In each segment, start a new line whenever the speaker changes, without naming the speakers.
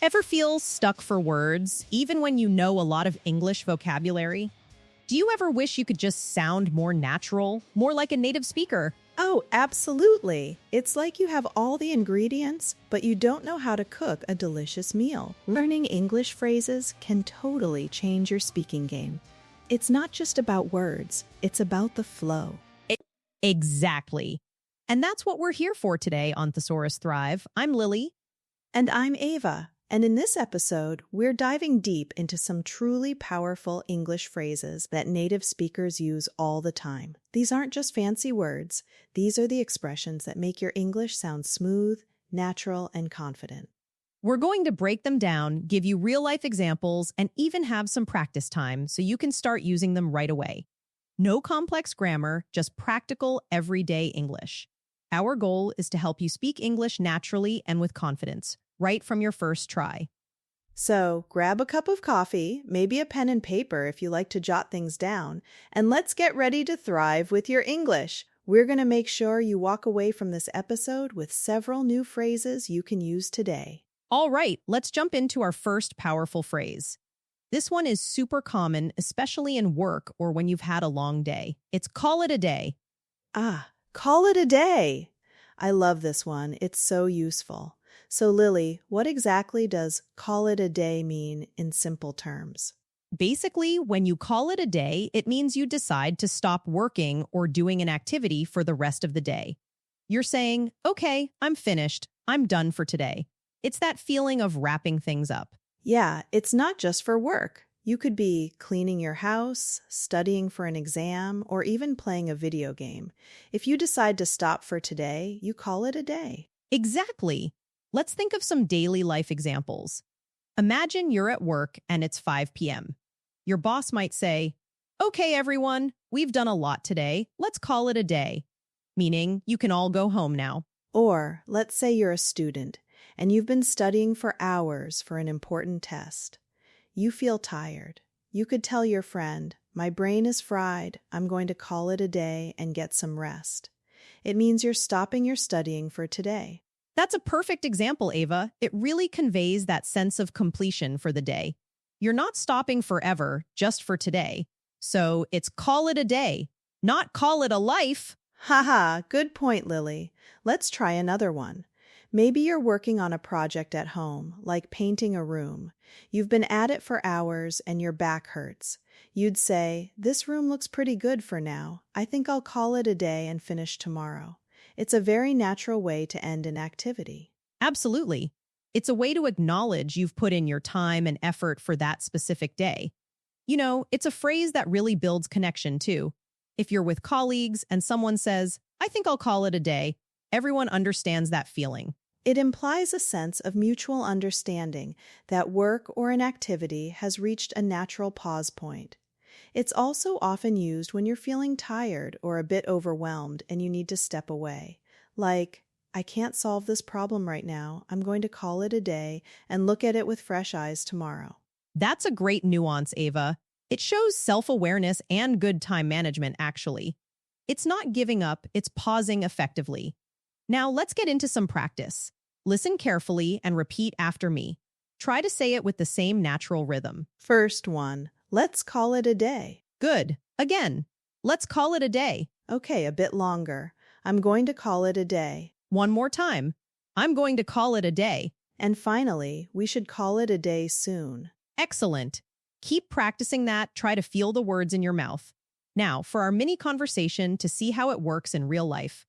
Ever feel stuck for words, even when you know a lot of English vocabulary? Do you ever wish you could just sound more natural, more like a native speaker?
Oh, absolutely. It's like you have all the ingredients, but you don't know how to cook a delicious meal. Learning English phrases can totally change your speaking game. It's not just about words, it's about the flow.
Exactly. And that's what we're here for today on Thesaurus Thrive. I'm Lily.
And I'm Ava. And in this episode, we're diving deep into some truly powerful English phrases that native speakers use all the time. These aren't just fancy words. These are the expressions that make your English sound smooth, natural, and confident.
We're going to break them down, give you real-life examples, and even have some practice time so you can start using them right away. No complex grammar, just practical, everyday English. Our goal is to help you speak English naturally and with confidence, right from your first try.
So grab a cup of coffee, maybe a pen and paper if you like to jot things down, and let's get ready to thrive with your English. We're going to make sure you walk away from this episode with several new phrases you can use today.
All right, let's jump into our first powerful phrase. This one is super common, especially in work or when you've had a long day. It's call it a day.
Call it a day. I love this one. It's so useful. So Lily, what exactly does call it a day mean in simple terms?
Basically, when you call it a day, it means you decide to stop working or doing an activity for the rest of the day. You're saying, okay, I'm finished. I'm done for today. It's that feeling of wrapping things up.
Yeah, it's not just for work. You could be cleaning your house, studying for an exam, or even playing a video game. If you decide to stop for today, you call it a day.
Exactly. Let's think of some daily life examples. Imagine you're at work and it's 5 p.m. Your boss might say, okay, everyone, we've done a lot today. Let's call it a day. Meaning you can all go home now.
Or let's say you're a student and you've been studying for hours for an important test. You feel tired. You could tell your friend, my brain is fried. I'm going to call it a day and get some rest. It means you're stopping your studying for today.
That's a perfect example, Ava. It really conveys that sense of completion for the day. You're not stopping forever, just for today. So it's call it a day, not call it a life.
Haha, good point, Lily. Let's try another one. Maybe you're working on a project at home, like painting a room. You've been at it for hours and your back hurts. You'd say, this room looks pretty good for now. I think I'll call it a day and finish tomorrow. It's a very natural way to end an activity.
Absolutely. It's a way to acknowledge you've put in your time and effort for that specific day. You know, it's a phrase that really builds connection too. If you're with colleagues and someone says, I think I'll call it a day, everyone understands that feeling.
It implies a sense of mutual understanding that work or an activity has reached a natural pause point. It's also often used when you're feeling tired or a bit overwhelmed and you need to step away. Like, I can't solve this problem right now. I'm going to call it a day and look at it with fresh eyes tomorrow.
That's a great nuance, Ava. It shows self-awareness and good time management, actually. It's not giving up, it's pausing effectively. Now, let's get into some practice. Listen carefully and repeat after me. Try to say it with the same natural rhythm.
First one, let's call it a day.
Good. Again, let's call it a day.
Okay, a bit longer. I'm going to call it a day.
One more time. I'm going to call it a day.
And finally, we should call it a day soon.
Excellent. Keep practicing that. Try to feel the words in your mouth. Now, for our mini conversation to see how it works in real life.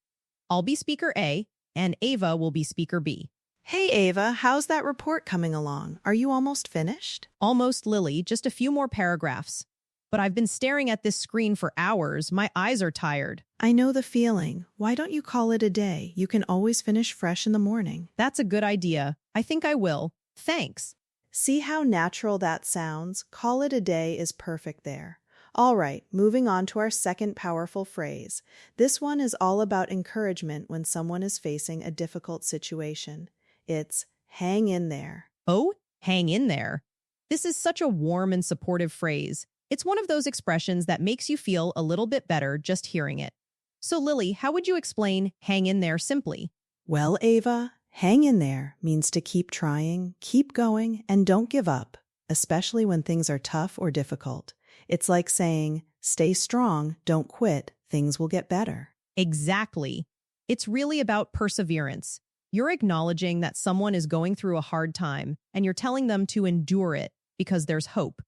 I'll be speaker A, and Ava will be speaker B.
Hey, Ava, how's that report coming along? Are you almost finished?
Almost, Lily. Just a few more paragraphs. But I've been staring at this screen for hours. My eyes are tired.
I know the feeling. Why don't you call it a day? You can always finish fresh in the morning.
That's a good idea. I think I will. Thanks.
See how natural that sounds? Call it a day is perfect there. All right, moving on to our second powerful phrase. This one is all about encouragement when someone is facing a difficult situation. It's hang in there.
Oh, hang in there. This is such a warm and supportive phrase. It's one of those expressions that makes you feel a little bit better just hearing it. So Lily, how would you explain hang in there simply?
Well, Ava, Hang in there means to keep trying, keep going, and don't give up, especially when things are tough or difficult. It's like saying, stay strong, don't quit, things will get better.
Exactly. It's really about perseverance. You're acknowledging that someone is going through a hard time, and you're telling them to endure it because there's hope.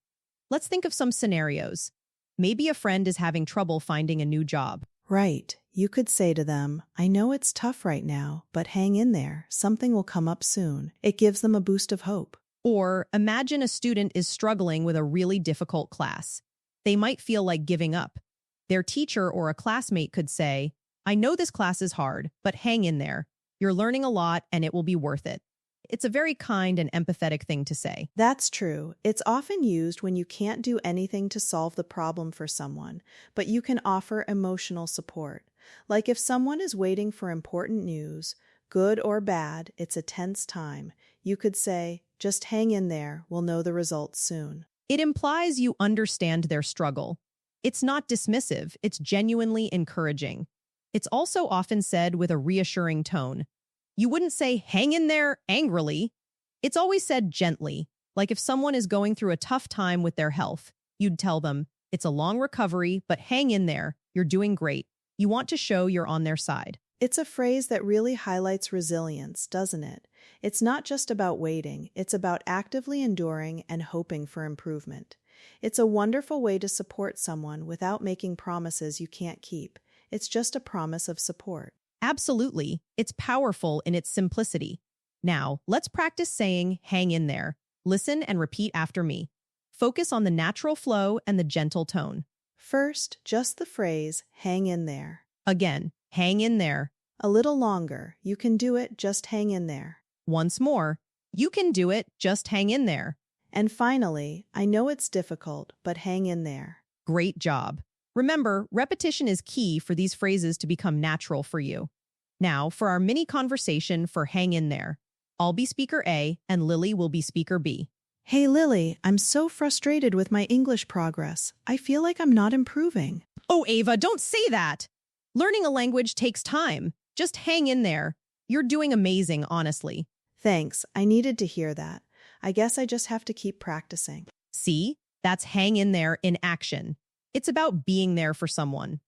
Let's think of some scenarios. Maybe a friend is having trouble finding a new job.
Right. You could say to them, I know it's tough right now, but hang in there. Something will come up soon. It gives them a boost of hope.
Or imagine a student is struggling with a really difficult class. They might feel like giving up. Their teacher or a classmate could say, I know this class is hard, but hang in there. You're learning a lot and it will be worth it. It's a very kind and empathetic thing to say.
That's true. It's often used when you can't do anything to solve the problem for someone, but you can offer emotional support. Like if someone is waiting for important news, good or bad, it's a tense time. You could say, just hang in there, we'll know the results soon.
It implies you understand their struggle. It's not dismissive, it's genuinely encouraging. It's also often said with a reassuring tone. You wouldn't say, hang in there, angrily. It's always said gently, like if someone is going through a tough time with their health. You'd tell them, it's a long recovery, but hang in there, you're doing great. You want to show you're on their side.
It's a phrase that really highlights resilience, doesn't it? It's not just about waiting, it's about actively enduring and hoping for improvement. It's a wonderful way to support someone without making promises you can't keep. It's just a promise of support.
Absolutely. It's powerful in its simplicity. Now, let's practice saying, hang in there. Listen and repeat after me. Focus on the natural flow and the gentle tone.
First, just the phrase, hang in there.
Again, hang in there.
A little longer. You can do it, just hang in there.
Once more, you can do it, just hang in there.
And finally, I know it's difficult, but hang in there.
Great job. Remember, repetition is key for these phrases to become natural for you. Now, for our mini conversation for hang in there. I'll be speaker A and Lily will be speaker B.
Hey Lily, I'm so frustrated with my English progress. I feel like I'm not improving.
Oh, Ava, don't say that. Learning a language takes time. Just hang in there. You're doing amazing, honestly.
Thanks, I needed to hear that. I guess I just have to keep practicing.
See? That's hang in there in action. It's about being there for someone.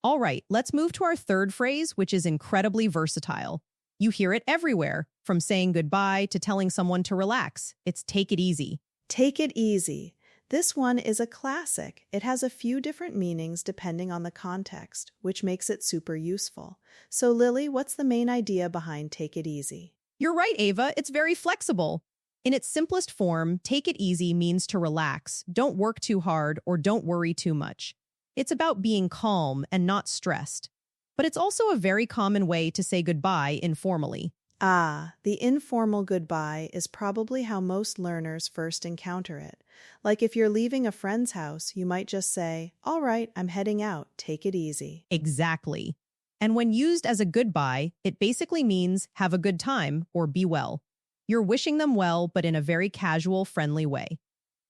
All right, let's move to our third phrase, which is incredibly versatile. You hear it everywhere, from saying goodbye to telling someone to relax. It's take it easy.
Take it easy. This one is a classic. It has a few different meanings depending on the context, which makes it super useful. So Lily, what's the main idea behind take it easy?
You're right, Ava. It's very flexible. In its simplest form, take it easy means to relax, don't work too hard, or don't worry too much. It's about being calm and not stressed. But it's also a very common way to say goodbye informally.
Ah, the informal goodbye is probably how most learners first encounter it. Like if you're leaving a friend's house, you might just say, all right, I'm heading out, take it easy.
Exactly. And when used as a goodbye, it basically means have a good time or be well. You're wishing them well, but in a very casual, friendly way.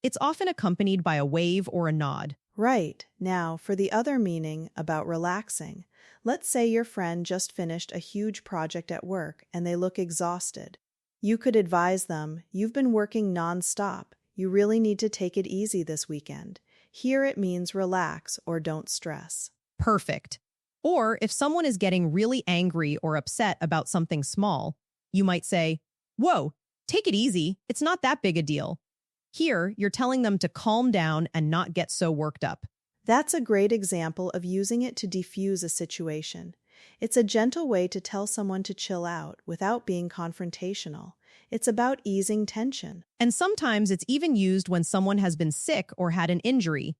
It's often accompanied by a wave or a nod.
Right. Now, for the other meaning about relaxing. Let's say your friend just finished a huge project at work and they look exhausted. You could advise them, you've been working nonstop. You really need to take it easy this weekend. Here it means relax or don't stress.
Perfect. Or if someone is getting really angry or upset about something small, you might say, whoa, take it easy. It's not that big a deal. Here, you're telling them to calm down and not get so worked up.
That's a great example of using it to defuse a situation. It's a gentle way to tell someone to chill out without being confrontational. It's about easing tension.
And sometimes it's even used when someone has been sick or had an injury.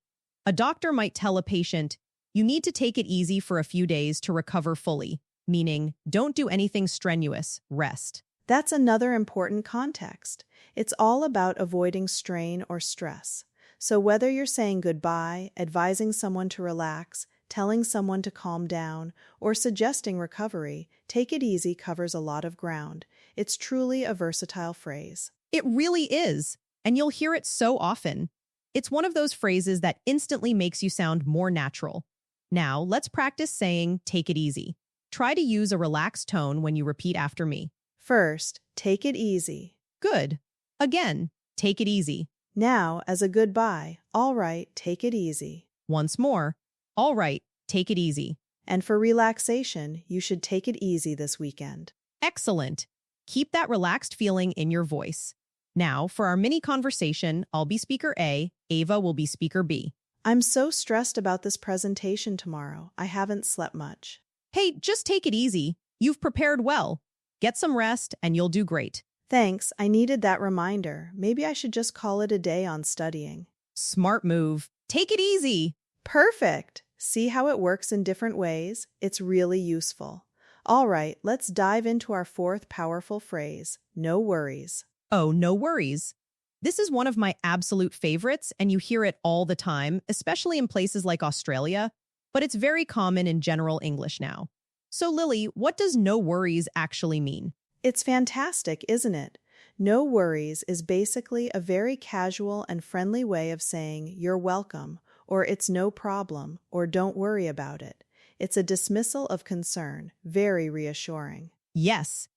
A doctor might tell a patient, you need to take it easy for a few days to recover fully, meaning don't do anything strenuous, rest.
That's another important context. It's all about avoiding strain or stress. So whether you're saying goodbye, advising someone to relax, telling someone to calm down, or suggesting recovery, take it easy covers a lot of ground. It's truly a versatile phrase.
It really is, and you'll hear it so often. It's one of those phrases that instantly makes you sound more natural. Now, let's practice saying, take it easy. Try to use a relaxed tone when you repeat after me.
First, take it easy.
Good. Again, take it easy.
Now, as a goodbye, all right, take it easy.
Once more, all right, take it easy.
And for relaxation, you should take it easy this weekend.
Excellent. Keep that relaxed feeling in your voice. Now, for our mini conversation, I'll be speaker A, Ava will be speaker B.
I'm so stressed about this presentation tomorrow. I haven't slept much.
Hey, just take it easy. You've prepared well. Get some rest and you'll do great.
Thanks, I needed that reminder. Maybe I should just call it a day on studying.
Smart move. Take it easy.
Perfect! See how it works in different ways? It's really useful. All right, let's dive into our fourth powerful phrase, no worries.
Oh, no worries. This is one of my absolute favorites, and you hear it all the time, especially in places like Australia, but it's very common in general English now. So, Lily, what does no worries actually mean?
It's fantastic, isn't it? No worries is basically a very casual and friendly way of saying you're welcome, or it's no problem, or don't worry about it. It's a dismissal of concern, very reassuring.
Yes.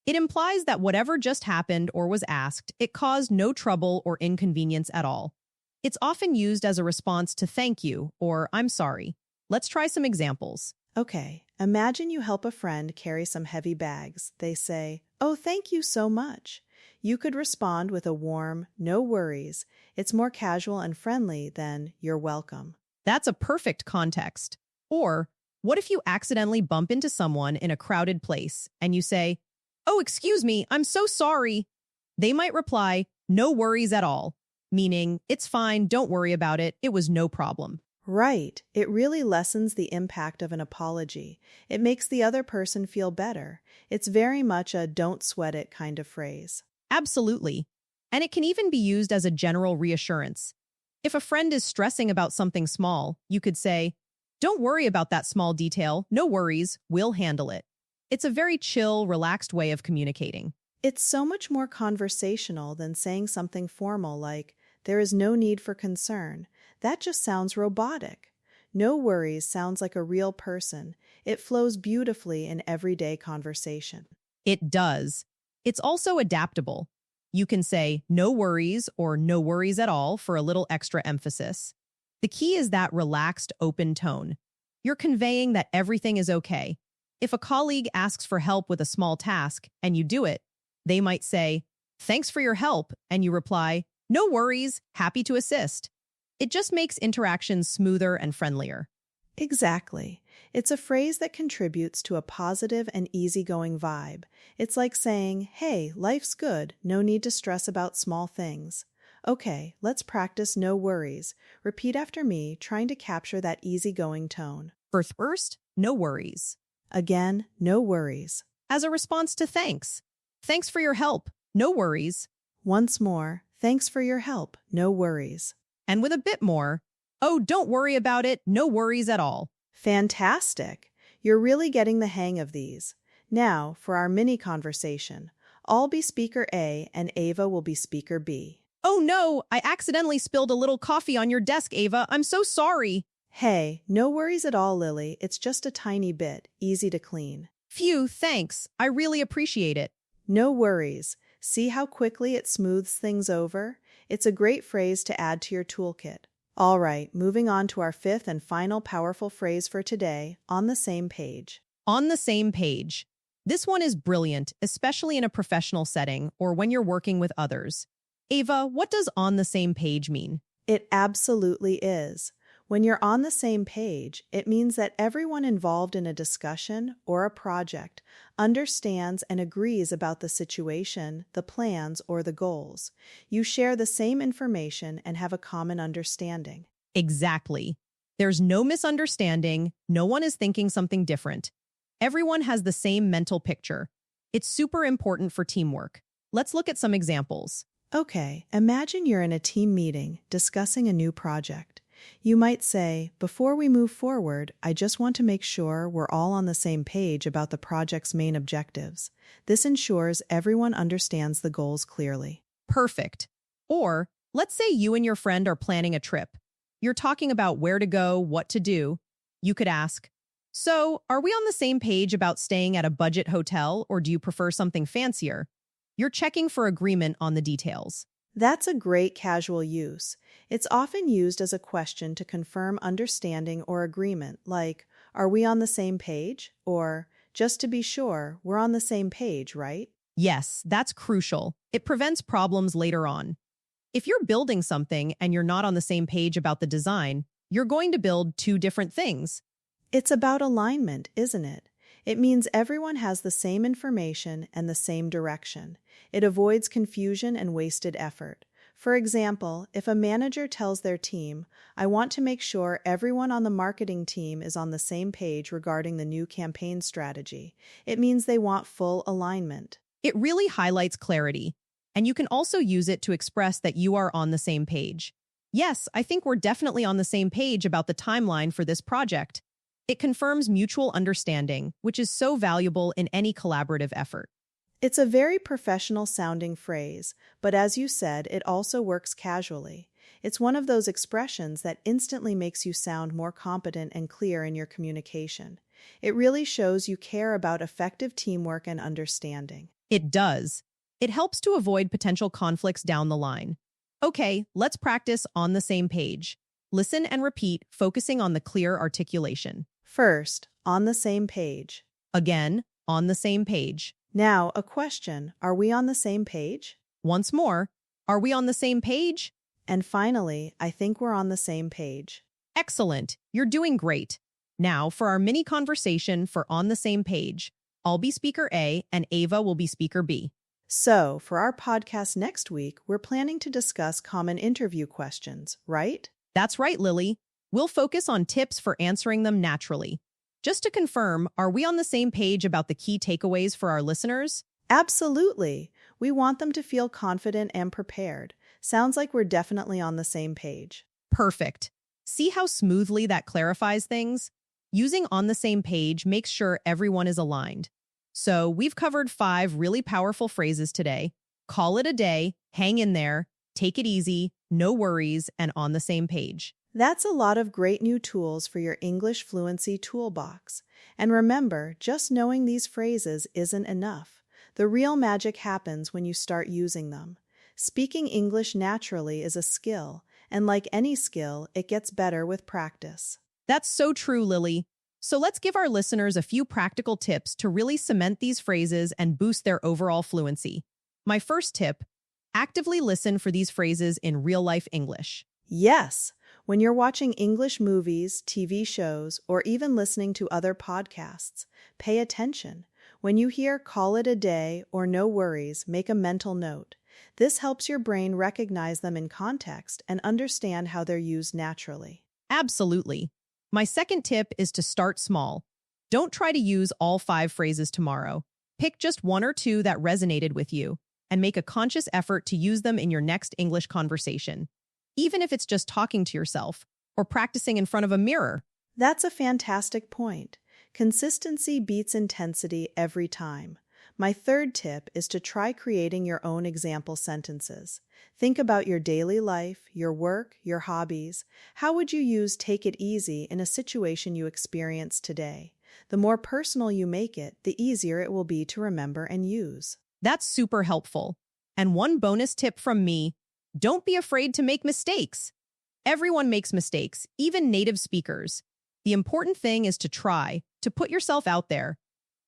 It implies that whatever just happened or was asked, it caused no trouble or inconvenience at all. It's often used as a response to thank you or I'm sorry. Let's try some examples.
Okay, imagine you help a friend carry some heavy bags. They say, "Oh, thank you so much." You could respond with a warm, "No worries." It's more casual and friendly than "You're welcome."
That's a perfect context. Or, what if you accidentally bump into someone in a crowded place and you say, "Oh, excuse me, I'm so sorry." They might reply, "No worries at all," meaning, "It's fine, don't worry about it, it was no problem."
Right. It really lessens the impact of an apology. It makes the other person feel better. It's very much a don't sweat it kind of phrase.
Absolutely. And it can even be used as a general reassurance. If a friend is stressing about something small, you could say, "Don't worry about that small detail, no worries, we'll handle it." It's a very chill, relaxed way of communicating.
It's so much more conversational than saying something formal like, "There is no need for concern." That just sounds robotic. No worries sounds like a real person. It flows beautifully in everyday conversation.
It does. It's also adaptable. You can say no worries or no worries at all for a little extra emphasis. The key is that relaxed, open tone. You're conveying that everything is okay. If a colleague asks for help with a small task and you do it, they might say, "Thanks for your help," and you reply, "No worries, happy to assist." It just makes interactions smoother and friendlier.
Exactly. It's a phrase that contributes to a positive and easygoing vibe. It's like saying, "Hey, life's good. No need to stress about small things." Okay, let's practice no worries. Repeat after me, trying to capture that easygoing tone.
First, no worries.
Again, no worries.
As a response to thanks. "Thanks for your help. No worries."
Once more, "Thanks for your help. No worries."
And with a bit more, "Oh, don't worry about it. No worries at all."
Fantastic! You're really getting the hang of these. Now, for our mini conversation. I'll be speaker A and Ava will be speaker B.
"Oh no, I accidentally spilled a little coffee on your desk, Ava. I'm so sorry."
Hey, no worries at all, Lily. It's just a tiny bit, easy to clean.
"Phew, thanks. I really appreciate it."
No worries. See how quickly it smooths things over? It's a great phrase to add to your toolkit. All right, moving on to our fifth and final powerful phrase for today, on the same page.
On the same page. This one is brilliant, especially in a professional setting or when you're working with others. Ava, what does on the same page mean?
It absolutely is. When you're on the same page, it means that everyone involved in a discussion or a project understands and agrees about the situation, the plans, or the goals. You share the same information and have a common understanding.
Exactly. There's no misunderstanding. No one is thinking something different. Everyone has the same mental picture. It's super important for teamwork. Let's look at some examples.
Okay, imagine you're in a team meeting discussing a new project. You might say, "Before we move forward, I just want to make sure we're all on the same page about the project's main objectives." This ensures everyone understands the goals clearly.
Perfect. Or, let's say you and your friend are planning a trip. You're talking about where to go, what to do. You could ask, So, are we on the same page about staying at a budget hotel, or do you prefer something fancier? You're checking for agreement on the details.
That's a great casual use. It's often used as a question to confirm understanding or agreement, like, are we on the same page? Or, just to be sure, we're on the same page, right?
Yes, that's crucial. It prevents problems later on. If you're building something and you're not on the same page about the design, you're going to build two different things.
It's about alignment, isn't it? It means everyone has the same information and the same direction. It avoids confusion and wasted effort. For example, if a manager tells their team, I want to make sure everyone on the marketing team is on the same page regarding the new campaign strategy, it means they want full alignment.
It really highlights clarity, and you can also use it to express that you are on the same page. Yes, I think we're definitely on the same page about the timeline for this project. It confirms mutual understanding, which is so valuable in any collaborative effort.
It's a very professional sounding phrase, but as you said, it also works casually. It's one of those expressions that instantly makes you sound more competent and clear in your communication. It really shows you care about effective teamwork and understanding.
It does. It helps to avoid potential conflicts down the line. Okay, let's practice on the same page. Listen and repeat, focusing on the clear articulation.
First, on the same page.
Again, on the same page.
Now, a question. Are we on the same page?
Once more, are we on the same page?
And finally, I think we're on the same page.
Excellent. You're doing great. Now, for our mini conversation for on the same page, I'll be speaker A and Ava will be speaker B.
So, for our podcast next week, we're planning to discuss common interview questions, right?
That's right, Lily. We'll focus on tips for answering them naturally. Just to confirm, are we on the same page about the key takeaways for our listeners?
Absolutely. We want them to feel confident and prepared. Sounds like we're definitely on the same page.
Perfect. See how smoothly that clarifies things? Using on the same page makes sure everyone is aligned. So we've covered 5 really powerful phrases today. Call it a day, hang in there, take it easy, no worries, and on the same page.
That's a lot of great new tools for your English fluency toolbox. And remember, just knowing these phrases isn't enough. The real magic happens when you start using them. Speaking English naturally is a skill, and like any skill, it gets better with practice.
That's so true, Lily. So let's give our listeners a few practical tips to really cement these phrases and boost their overall fluency. My first tip, actively listen for these phrases in real-life English.
Yes, when you're watching English movies, TV shows, or even listening to other podcasts, pay attention. When you hear call it a day or no worries, make a mental note. This helps your brain recognize them in context and understand how they're used naturally.
Absolutely. My second tip is to start small. Don't try to use all 5 phrases tomorrow. Pick just 1 or 2 that resonated with you and make a conscious effort to use them in your next English conversation, even if it's just talking to yourself or practicing in front of a mirror.
That's a fantastic point. Consistency beats intensity every time. My third tip is to try creating your own example sentences. Think about your daily life, your work, your hobbies. How would you use take it easy in a situation you experience today? The more personal you make it, the easier it will be to remember and use.
That's super helpful. And one bonus tip from me, don't be afraid to make mistakes. Everyone makes mistakes, even native speakers. The important thing is to try, to put yourself out there.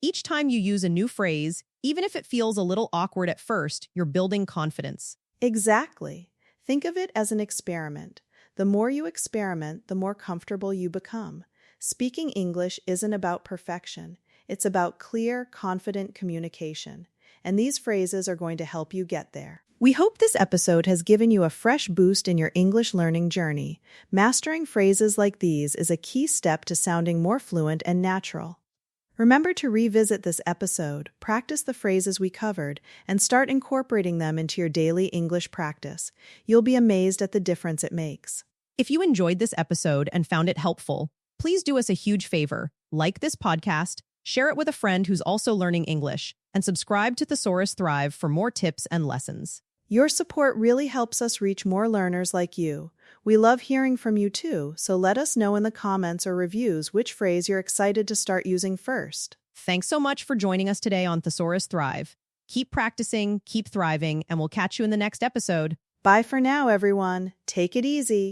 Each time you use a new phrase, even if it feels a little awkward at first, you're building confidence.
Exactly. Think of it as an experiment. The more you experiment, the more comfortable you become. Speaking English isn't about perfection. It's about clear, confident communication. And these phrases are going to help you get there. We hope this episode has given you a fresh boost in your English learning journey. Mastering phrases like these is a key step to sounding more fluent and natural. Remember to revisit this episode, practice the phrases we covered, and start incorporating them into your daily English practice. You'll be amazed at the difference it makes.
If you enjoyed this episode and found it helpful, please do us a huge favor. Like this podcast, share it with a friend who's also learning English, and subscribe to Thesaurus Thrive for more tips and lessons.
Your support really helps us reach more learners like you. We love hearing from you too, so let us know in the comments or reviews which phrase you're excited to start using first.
Thanks so much for joining us today on Thesaurus Thrive. Keep practicing, keep thriving, and we'll catch you in the next episode.
Bye for now, everyone. Take it easy.